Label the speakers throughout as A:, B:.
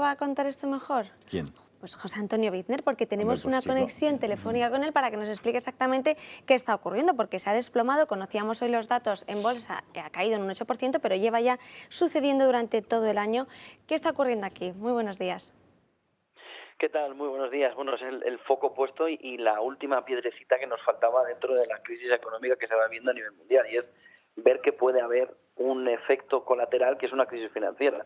A: va a contar esto mejor?
B: ¿Quién?
A: Pues José Antonio Bizner, porque tenemos
B: Hombre, pues,
A: una
B: chico.
A: conexión telefónica con él para que nos explique exactamente qué está ocurriendo, porque se ha desplomado, conocíamos hoy los datos en bolsa, ha caído en un 8%, pero lleva ya sucediendo durante todo el año. ¿Qué está ocurriendo aquí? Muy buenos días.
C: ¿Qué tal? Muy buenos días. Bueno, es el foco puesto y la última piedrecita que nos faltaba dentro de la crisis económica que se va viendo a nivel mundial, y es ver que puede haber un efecto colateral que es una crisis financiera.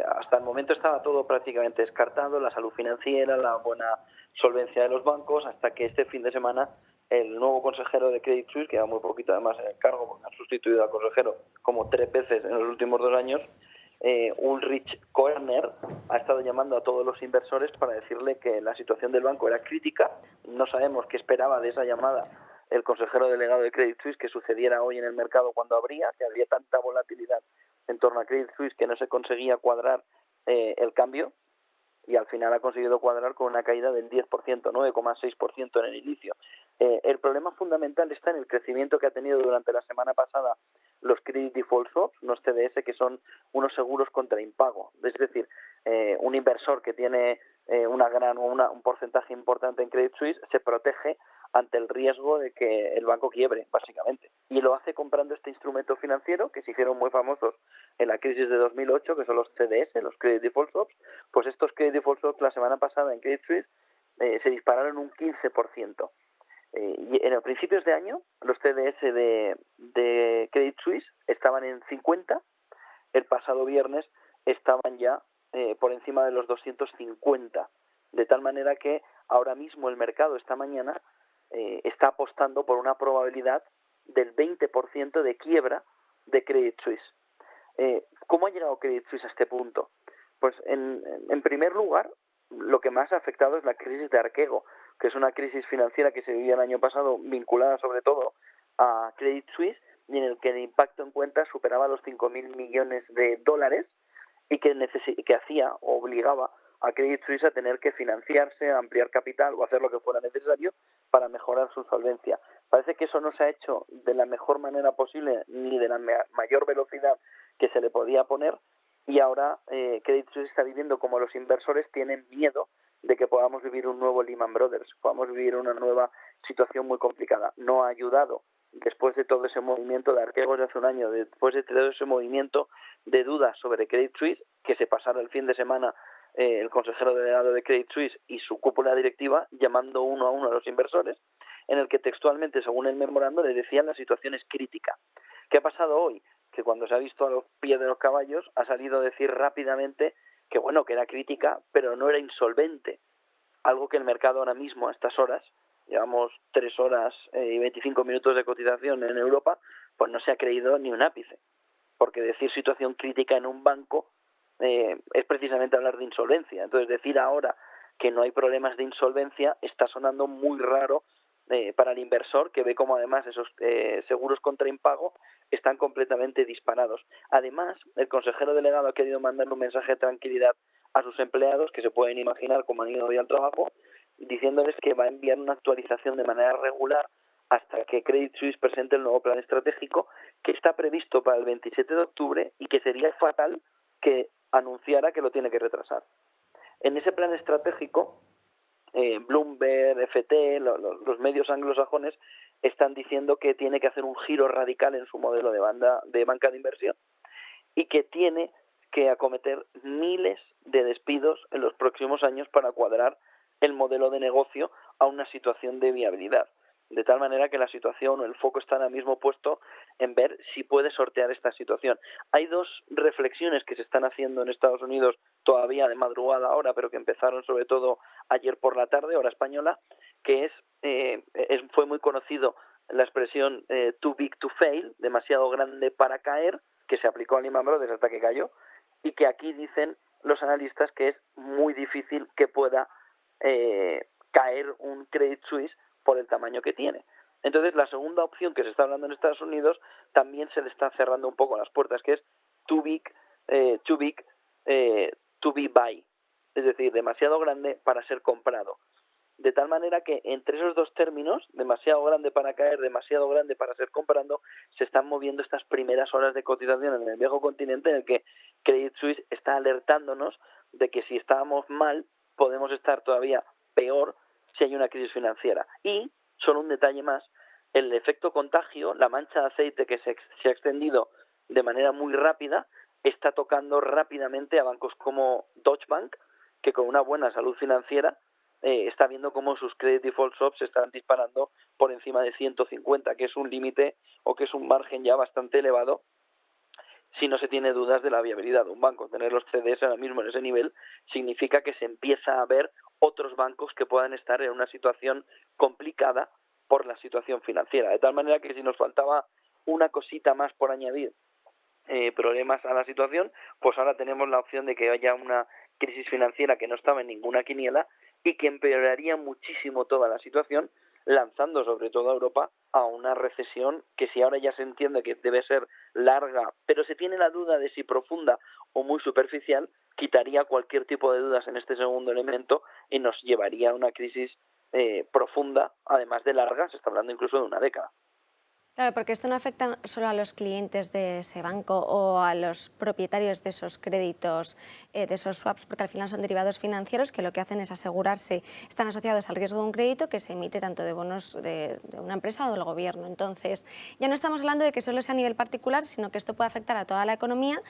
C: Hasta el momento estaba todo prácticamente descartado, la salud financiera, la buena solvencia de los bancos, hasta que este fin de semana el nuevo consejero de Credit Suisse, que lleva muy poquito además en el cargo porque ha sustituido al consejero como 3 veces en los últimos 2 años, Ulrich Körner ha estado llamando a todos los inversores para decirle que la situación del banco era crítica. No sabemos qué esperaba de esa llamada el consejero delegado de Credit Suisse que sucediera hoy en el mercado cuando habría, que había tanta volatilidad en torno a Credit Suisse que no se conseguía cuadrar el cambio, y al final ha conseguido cuadrar con una caída del 10%, 9,6% en el inicio. El problema fundamental está en el crecimiento que ha tenido durante la semana pasada los Credit Default Swaps, unos CDS que son unos seguros contra impago. Es decir, un inversor que tiene un porcentaje importante en Credit Suisse se protege ante el riesgo de que el banco quiebre, básicamente. Y lo hace comprando este instrumento financiero que se hicieron muy famosos en la crisis de 2008, que son los CDS, los Credit Default Swaps. Pues estos Credit Default Swaps la semana pasada en Credit Suisse se dispararon un 15%. Y en los principios de año los CDS de Credit Suisse estaban en 50, el pasado viernes estaban ya por encima de los 250, de tal manera que ahora mismo el mercado esta mañana está apostando por una probabilidad del 20% de quiebra de Credit Suisse. ¿Cómo ha llegado Credit Suisse a este punto? Pues en primer lugar, lo que más ha afectado es la crisis de Archegos, que es una crisis financiera que se vivía el año pasado vinculada sobre todo a Credit Suisse y en el que el impacto en cuentas superaba los 5.000 millones de dólares y que hacía o obligaba a Credit Suisse a tener que financiarse, a ampliar capital o hacer lo que fuera necesario para mejorar su solvencia. Parece que eso no se ha hecho de la mejor manera posible ni de la mayor velocidad que se le podía poner, y ahora Credit Suisse está viviendo como los inversores tienen miedo de que podamos vivir un nuevo Lehman Brothers, podamos vivir una nueva situación muy complicada. No ha ayudado, después de todo ese movimiento de Archegos de hace un año, después de todo ese movimiento de dudas sobre Credit Suisse, que se pasaron el fin de semana el consejero delegado de Credit Suisse y su cúpula directiva llamando uno a uno a los inversores, en el que textualmente, según el memorando, le decían la situación es crítica. ¿Qué ha pasado hoy? Que cuando se ha visto a los pies de los caballos ha salido a decir rápidamente que bueno, que era crítica, pero no era insolvente, algo que el mercado ahora mismo a estas horas, llevamos 3 horas y 25 minutos de cotización en Europa, pues no se ha creído ni un ápice, porque decir situación crítica en un banco es precisamente hablar de insolvencia. Entonces decir ahora que no hay problemas de insolvencia está sonando muy raro para el inversor, que ve como además esos seguros contra impago están completamente disparados. Además, el consejero delegado ha querido mandar un mensaje de tranquilidad a sus empleados, que se pueden imaginar cómo han ido hoy al trabajo, diciéndoles que va a enviar una actualización de manera regular hasta que Credit Suisse presente el nuevo plan estratégico, que está previsto para el 27 de octubre y que sería fatal que anunciara que lo tiene que retrasar. En ese plan estratégico, Bloomberg, FT, los medios anglosajones están diciendo que tiene que hacer un giro radical en su modelo de banca de inversión y que tiene que acometer miles de despidos en los próximos años para cuadrar el modelo de negocio a una situación de viabilidad. De tal manera que la situación o el foco está ahora mismo puesto en ver si puede sortear esta situación. Hay 2 reflexiones que se están haciendo en Estados Unidos todavía de madrugada ahora, pero que empezaron sobre todo ayer por la tarde, hora española, que fue muy conocido la expresión too big to fail, demasiado grande para caer, que se aplicó a Lehman Brothers hasta que cayó, y que aquí dicen los analistas que es muy difícil que pueda caer un Credit Suisse por el tamaño que tiene. Entonces, la segunda opción que se está hablando en Estados Unidos también se le está cerrando un poco las puertas, que es too big to be buy, es decir, demasiado grande para ser comprado. De tal manera que entre esos 2 términos, demasiado grande para caer, demasiado grande para ser comprando, se están moviendo estas primeras horas de cotización en el viejo continente, en el que Credit Suisse está alertándonos de que si estábamos mal, podemos estar todavía peor si hay una crisis financiera. Y, solo un detalle más, el efecto contagio, la mancha de aceite que se ha extendido de manera muy rápida, está tocando rápidamente a bancos como Deutsche Bank, que con una buena salud financiera está viendo cómo sus credit default swaps se están disparando por encima de 150, que es un límite o que es un margen ya bastante elevado si no se tiene dudas de la viabilidad de un banco. Tener los CDS ahora mismo en ese nivel significa que se empieza a ver otros bancos que puedan estar en una situación complicada por la situación financiera. De tal manera que si nos faltaba una cosita más por añadir problemas a la situación, pues ahora tenemos la opción de que haya una crisis financiera que no estaba en ninguna quiniela y que empeoraría muchísimo toda la situación, lanzando sobre todo a Europa a una recesión que, si ahora ya se entiende que debe ser larga, pero se tiene la duda de si profunda o muy superficial, quitaría cualquier tipo de dudas en este segundo elemento y nos llevaría a una crisis profunda, además de larga. Se está hablando incluso de una década.
A: Claro, porque esto no afecta solo a los clientes de ese banco o a los propietarios de esos créditos, de esos swaps, porque al final son derivados financieros que lo que hacen es asegurarse, están asociados al riesgo de un crédito que se emite tanto de bonos de una empresa o del gobierno. Entonces, ya no estamos hablando de que solo sea a nivel particular, sino que esto puede afectar a toda la economía.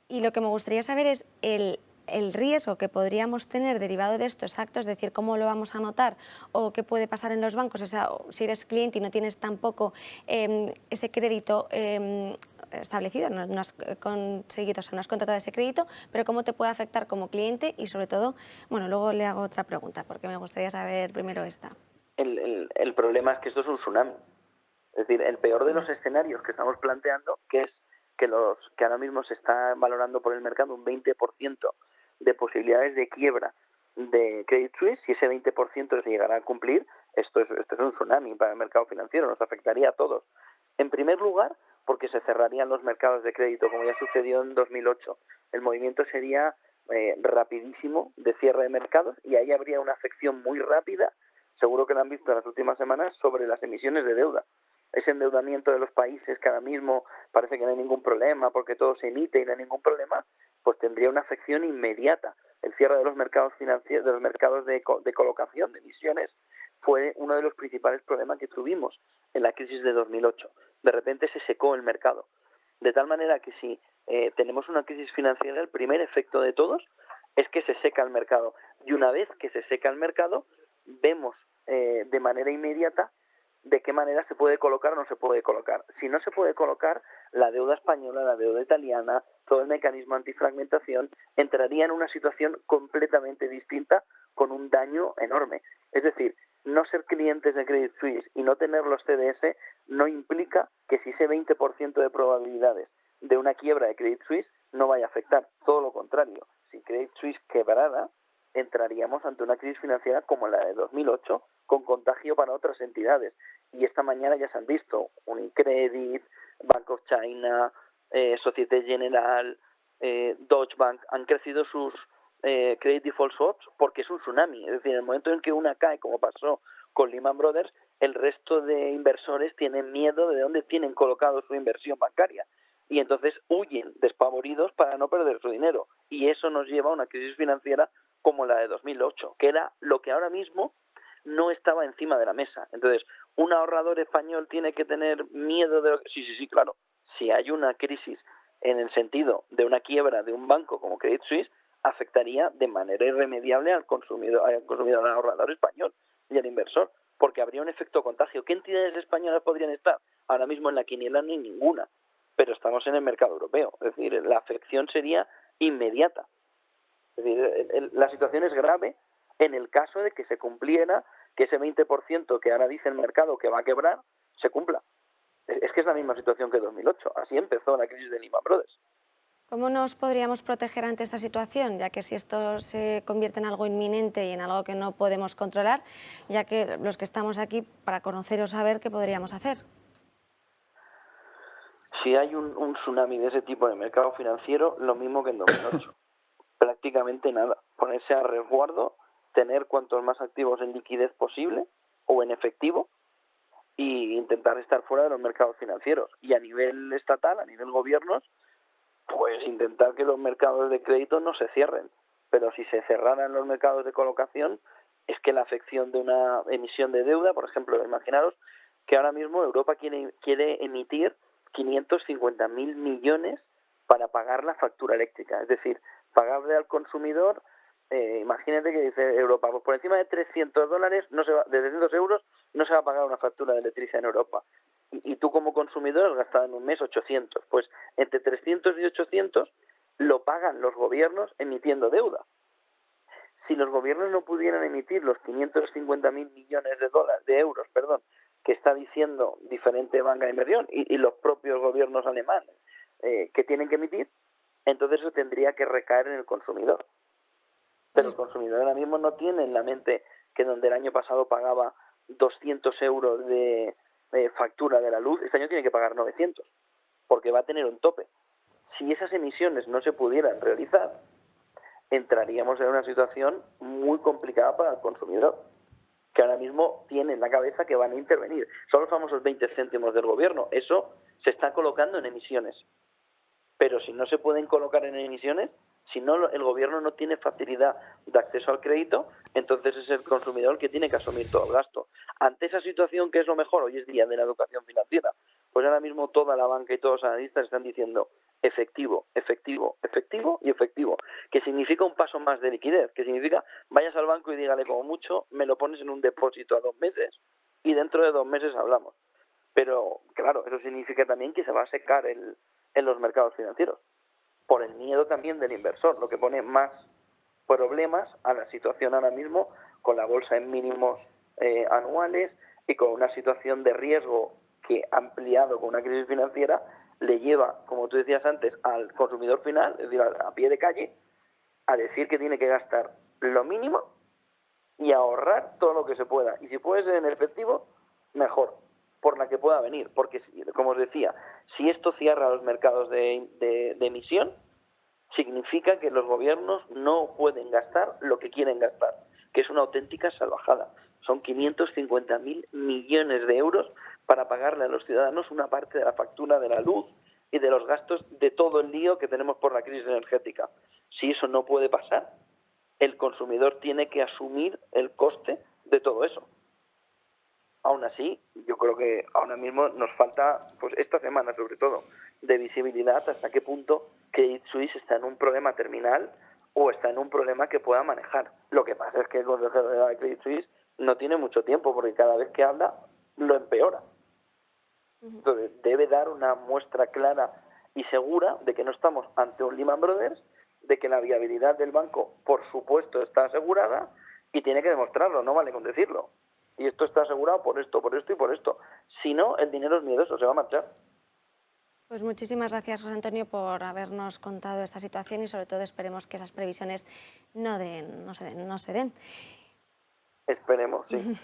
A: Y lo que me gustaría saber es el riesgo que podríamos tener derivado de esto, exacto, es decir, cómo lo vamos a notar o qué puede pasar en los bancos, o sea, si eres cliente y no tienes tampoco ese crédito establecido, no has conseguido, o sea, no has contratado ese crédito, pero cómo te puede afectar como cliente y sobre todo, bueno, luego le hago otra pregunta porque me gustaría saber primero esta.
C: El problema es que esto es un tsunami. Es decir, el peor de los escenarios que estamos planteando, que es que ahora mismo se está valorando por el mercado un 20% de posibilidades de quiebra de Credit Suisse. Si ese 20% se llegara a cumplir, esto es un tsunami para el mercado financiero, nos afectaría a todos. En primer lugar, porque se cerrarían los mercados de crédito, como ya sucedió en 2008. El movimiento sería rapidísimo de cierre de mercados y ahí habría una afección muy rápida, seguro que lo han visto en las últimas semanas, sobre las emisiones de deuda. Ese endeudamiento de los países que ahora mismo parece que no hay ningún problema porque todo se emite y no hay ningún problema, pues tendría una afección inmediata. El cierre de los mercados financieros, de los mercados de colocación de emisiones, fue uno de los principales problemas que tuvimos en la crisis de 2008. De repente se secó el mercado. De tal manera que si tenemos una crisis financiera, el primer efecto de todos es que se seca el mercado. Y una vez que se seca el mercado, vemos de manera inmediata de qué manera se puede colocar o no se puede colocar. Si no se puede colocar, la deuda española, la deuda italiana, todo el mecanismo antifragmentación entraría en una situación completamente distinta con un daño enorme. Es decir, no ser clientes de Credit Suisse y no tener los CDS no implica que si ese 20% de probabilidades de una quiebra de Credit Suisse no vaya a afectar. Todo lo contrario. Si Credit Suisse quebrara, entraríamos ante una crisis financiera como la de 2008, con contagio para otras entidades. Y esta mañana ya se han visto Unicredit, Bank of China, Société Générale, Deutsche Bank, han crecido sus credit default swaps porque es un tsunami. Es decir, en el momento en que una cae, como pasó con Lehman Brothers, el resto de inversores tienen miedo de dónde tienen colocado su inversión bancaria. Y entonces huyen despavoridos para no perder su dinero. Y eso nos lleva a una crisis financiera como la de 2008, que era lo que ahora mismo no estaba encima de la mesa. Entonces, ¿un ahorrador español tiene que tener miedo de...? Sí, claro. Si hay una crisis en el sentido de una quiebra de un banco como Credit Suisse, afectaría de manera irremediable al consumidor, al ahorrador español y al inversor, porque habría un efecto contagio. ¿Qué entidades españolas podrían estar? Ahora mismo en la quiniela no hay ninguna, pero estamos en el mercado europeo. Es decir, la afección sería inmediata. Es decir, la situación es grave en el caso de que se cumpliera que ese 20% que ahora dice el mercado que va a quebrar, se cumpla. Es que es la misma situación que 2008. Así empezó la crisis de Lehman Brothers.
A: ¿Cómo nos podríamos proteger ante esta situación, ya que si esto se convierte en algo inminente y en algo que no podemos controlar, ya que los que estamos aquí para conocer o saber qué podríamos hacer?
C: Si hay un tsunami de ese tipo en el mercado financiero, lo mismo que en 2008. Prácticamente nada. Ponerse a resguardo, tener cuantos más activos en liquidez posible o en efectivo y intentar estar fuera de los mercados financieros. Y a nivel estatal, a nivel gobiernos, pues intentar que los mercados de crédito no se cierren. pero si se cerraran los mercados de colocación, es que la afección de una emisión de deuda, por ejemplo, imaginaros que ahora mismo Europa quiere emitir 550.000 millones para pagar la factura eléctrica, es decir, pagarle al consumidor. Imagínate que dice Europa, pues por encima de $300 no se va, de 300 euros no se va a pagar una factura de electricidad en Europa. Y tú como consumidor has gastado en un mes 800. Pues entre 300 y 800 lo pagan los gobiernos emitiendo deuda. Si los gobiernos no pudieran emitir los 550.000 millones de euros, que está diciendo diferente banca de inversión y los propios gobiernos alemanes que tienen que emitir, entonces eso tendría que recaer en el consumidor. Pero el consumidor ahora mismo no tiene en la mente que donde el año pasado pagaba 200 euros de factura de la luz, este año tiene que pagar 900, porque va a tener un tope. Si esas emisiones no se pudieran realizar, entraríamos en una situación muy complicada para el consumidor, que ahora mismo tiene en la cabeza que van a intervenir. Son los famosos 20 céntimos del gobierno. Eso se está colocando en emisiones. Pero si no se pueden colocar en emisiones, si no el gobierno no tiene facilidad de acceso al crédito, entonces es el consumidor el que tiene que asumir todo el gasto. Ante esa situación, ¿qué es lo mejor? Hoy es día de la educación financiera. Pues ahora mismo toda la banca y todos los analistas están diciendo efectivo, efectivo, efectivo y efectivo, que significa un paso más de liquidez, que significa vayas al banco y dígale como mucho, me lo pones en un depósito a 2 meses y dentro de 2 meses hablamos. Pero claro, eso significa también que se va a secar en los mercados financieros, por el miedo también del inversor, lo que pone más problemas a la situación ahora mismo con la bolsa en mínimos anuales y con una situación de riesgo que ampliado con una crisis financiera le lleva, como tú decías antes, al consumidor final, es decir, a pie de calle, a decir que tiene que gastar lo mínimo y ahorrar todo lo que se pueda. Y si puede ser en efectivo, mejor, por la que pueda venir. Porque, como os decía, si esto cierra los mercados de emisión, significa que los gobiernos no pueden gastar lo que quieren gastar, que es una auténtica salvajada. Son 550.000 millones de euros para pagarle a los ciudadanos una parte de la factura de la luz y de los gastos de todo el lío que tenemos por la crisis energética. Si eso no puede pasar, el consumidor tiene que asumir el coste de todo eso. Aún así, yo creo que ahora mismo nos falta, pues esta semana sobre todo, de visibilidad hasta qué punto Credit Suisse está en un problema terminal o está en un problema que pueda manejar. Lo que pasa es que el consejero de Credit Suisse no tiene mucho tiempo porque cada vez que habla lo empeora. Entonces debe dar una muestra clara y segura de que no estamos ante un Lehman Brothers, de que la viabilidad del banco por supuesto está asegurada y tiene que demostrarlo, no vale con decirlo. Y esto está asegurado por esto, por esto y por esto. Si no, el dinero es miedoso, se va a marchar.
A: Pues muchísimas gracias, José Antonio, por habernos contado esta situación y sobre todo esperemos que esas previsiones no se den.
C: Esperemos, sí.